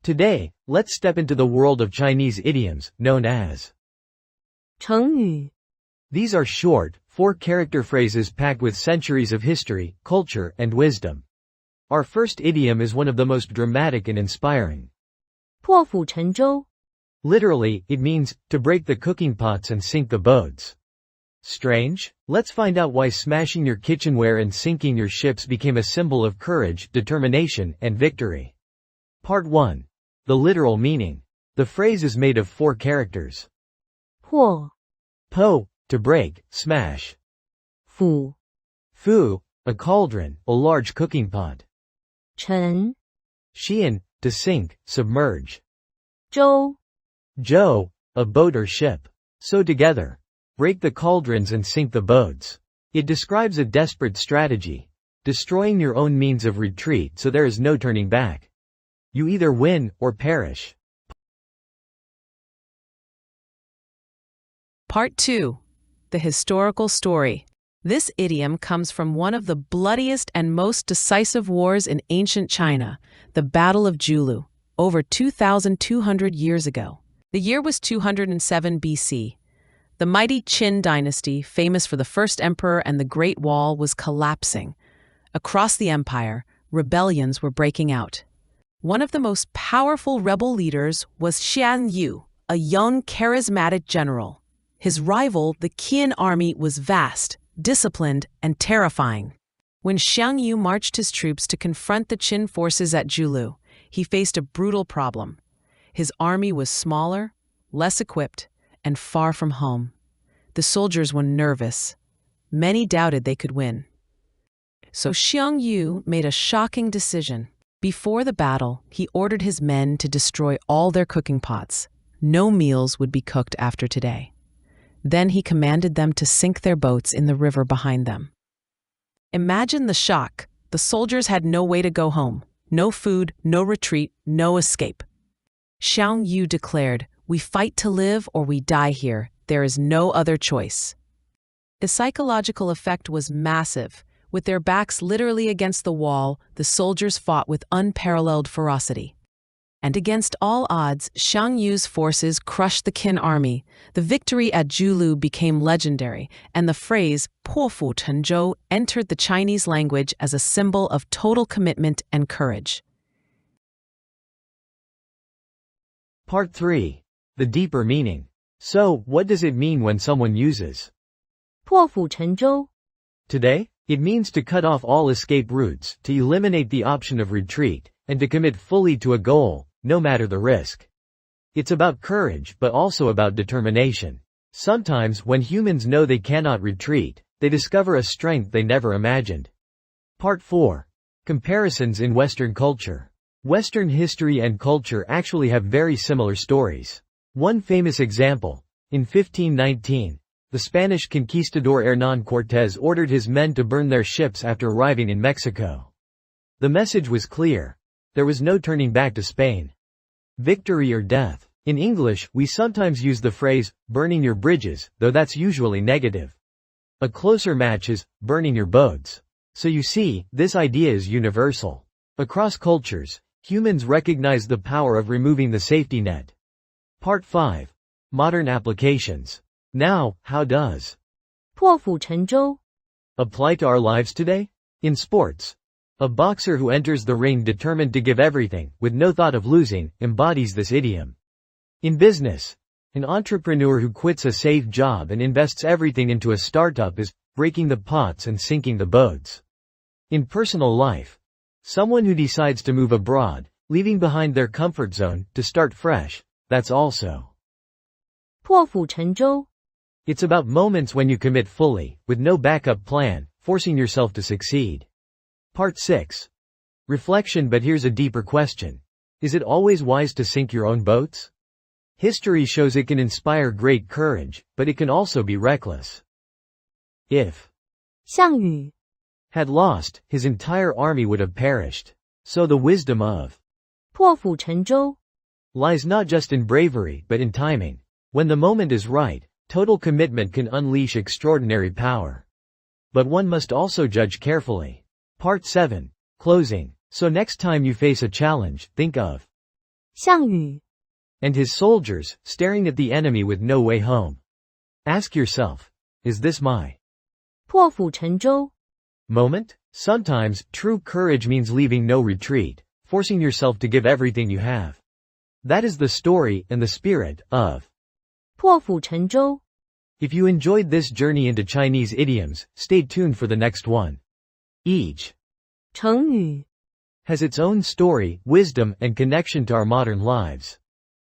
Today, let's step into the world of Chinese idioms, known as 成语 These are short, four-character phrases packed with centuries of history, culture, and wisdom. Our first idiom is one of the most dramatic and inspiring. 破釜沉舟 Literally, it means, to break the cooking pots and sink the boats. Strange? Let's find out why smashing your kitchenware and sinking your ships became a symbol of courage, determination, and victory. Part 1. The literal meaning. The phrase is made of four characters. 破 Po, to break, smash. 釜 Fu, a cauldron, a large cooking pot. 沉 Xian, to sink, submerge. 舟 Zhōu, a boat or ship. So together, break the cauldrons and sink the boats. It describes a desperate strategy, destroying your own means of retreat so there is no turning back. You either win or perish. Part 2. The historical story. This idiom comes from one of the bloodiest and most decisive wars in ancient China, the Battle of Julu, over 2,200 years ago. The year was 207 BC. The mighty Qin dynasty, famous for the first emperor and the Great Wall, was collapsing. Across the empire, rebellions were breaking out. One of the most powerful rebel leaders was Xiang Yu, a young, charismatic general. His rival, the Qian army, was vast, disciplined, and terrifying. When Xiang Yu marched his troops to confront the Qin forces at Julu, he faced a brutal problem. His army was smaller, less equipped, and far from home. The soldiers were nervous. Many doubted they could win. So Xiang Yu made a shocking decision. Before the battle, he ordered his men to destroy all their cooking pots. No meals would be cooked after today. Then he commanded them to sink their boats in the river behind them. Imagine the shock. The soldiers had no way to go home. No food, no retreat, no escape. Xiang Yu declared, "We fight to live or we die here. There is no other choice." The psychological effect was massive. With their backs literally against the wall, the soldiers fought with unparalleled ferocity. And against all odds, Xiang Yu's forces crushed the Qin army. The victory at Julu became legendary, and the phrase 破釜沉舟entered the Chinese language as a symbol of total commitment and courage. Part 3. The deeper meaning. So, what does it mean when someone uses 破釜沉舟 today? It means to cut off all escape routes, to eliminate the option of retreat, and to commit fully to a goal, no matter the risk. It's about courage but also about determination. Sometimes when humans know they cannot retreat, they discover a strength they never imagined. Part 4. Comparisons in Western culture. Western history and culture actually have very similar stories. One famous example, in 1519, the Spanish conquistador Hernán Cortés ordered his men to burn their ships after arriving in Mexico. The message was clear. There was no turning back to Spain. Victory or death. In English, we sometimes use the phrase, burning your bridges, though that's usually negative. A closer match is, burning your boats. So you see, this idea is universal. Across cultures, humans recognize the power of removing the safety net. Part 5. Modern applications. Now, how does 破釜沉舟 apply to our lives today? In sports, a boxer who enters the ring determined to give everything, with no thought of losing, embodies this idiom. In business, an entrepreneur who quits a safe job and invests everything into a startup is breaking the pots and sinking the boats. In personal life, someone who decides to move abroad, leaving behind their comfort zone, to start fresh, that's also 破釜沉舟 It's about moments when you commit fully, with no backup plan, forcing yourself to succeed. Part 6. Reflection. But here's a deeper question. Is it always wise to sink your own boats? History shows it can inspire great courage, but it can also be reckless. If 项羽 had lost, his entire army would have perished. So the wisdom of 破釜沉舟 lies not just in bravery but in timing. When the moment is right, total commitment can unleash extraordinary power. But one must also judge carefully. Part 7. Closing. So next time you face a challenge, think of 项羽 and his soldiers, staring at the enemy with no way home. Ask yourself, is this my 破釜沉舟 moment? Sometimes, true courage means leaving no retreat, forcing yourself to give everything you have. That is the story and the spirit of 破釜沉舟 If you enjoyed this journey into Chinese idioms, stay tuned for the next one. Each 成语 has its own story, wisdom, and connection to our modern lives.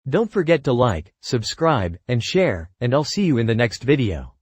Don't forget to like, subscribe, and share, and I'll see you in the next video.